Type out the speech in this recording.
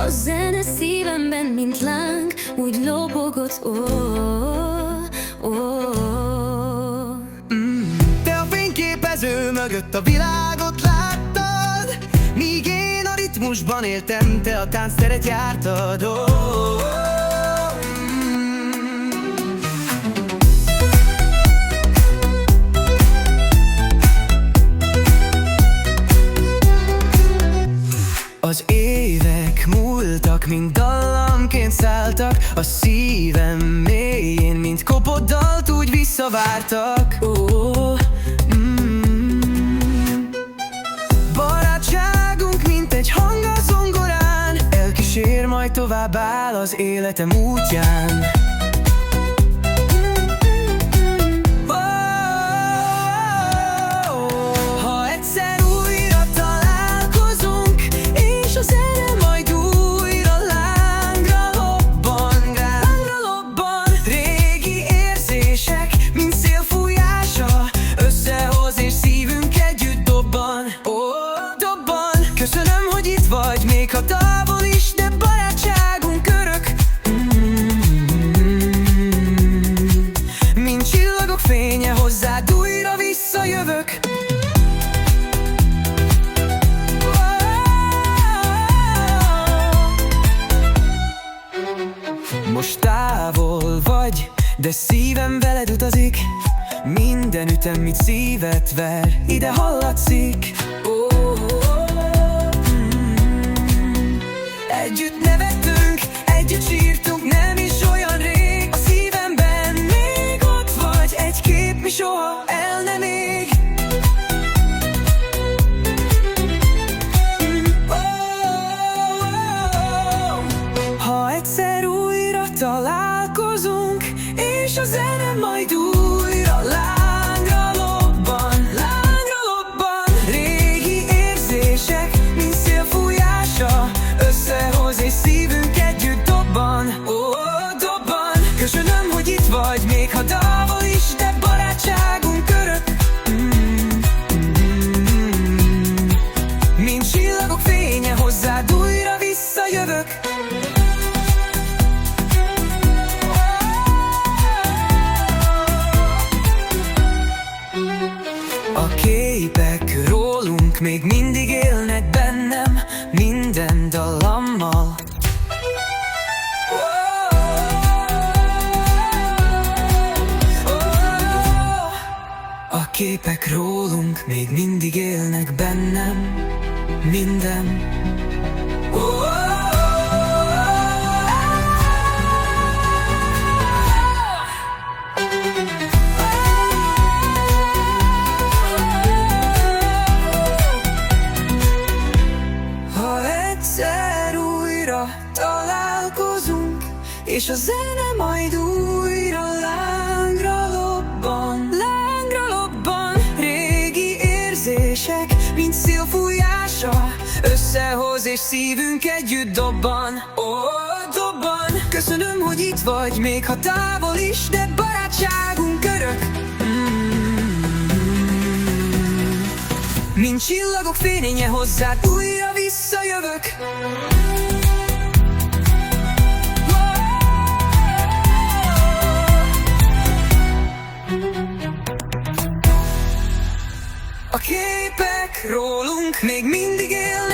A zene szívemben, mint láng, úgy lobogott, Te a fényképező mögött a világot láttad, míg én a ritmusban éltem, te a táncteret jártad. Az évek múltak, mint dallamként szálltak a szívem mélyén, mint kopott dalt úgy visszavártak. Barátságunk, mint egy hang a zongorán, elkísér, majd tovább áll az életem útján. Köszönöm, hogy itt vagy, még ha távol is, de barátságunk örök. Mint csillagok fénye, hozzád újra visszajövök. Most távol vagy, de szívem veled utazik. Minden ütem, mit szívet ver, ide hallatszik. Együtt nevettünk, együtt sírtunk, nem is olyan rég. A szívemben még ott vagy, egy kép, mi soha el nem ég. Ha egyszer újra találkozunk, és a zene majd újra lángra lobban, lángra lobban. Régi érzések, mint szél fújása, összehoz és szívünk együtt dobban, dobban. Köszönöm, hogy itt vagy, még ha távol is, de barátságunk örök. Mint csillagok fénye, hozzád újra visszajövök. A képek rólunk még mindig élnek bennem, minden dallammal. A képek rólunk még mindig élnek bennem, minden. Egyszer újra találkozunk, és a zene majd újra lángra lobban, lángra lobban. Régi érzések, mint szél fújása, összehoz és szívünk együtt dobban, dobban. Köszönöm, hogy itt vagy, még ha távol is, de barátságunk örök. Mint csillagok fénye, hozzád újra visszajövök. A képek rólunk még mindig élnek.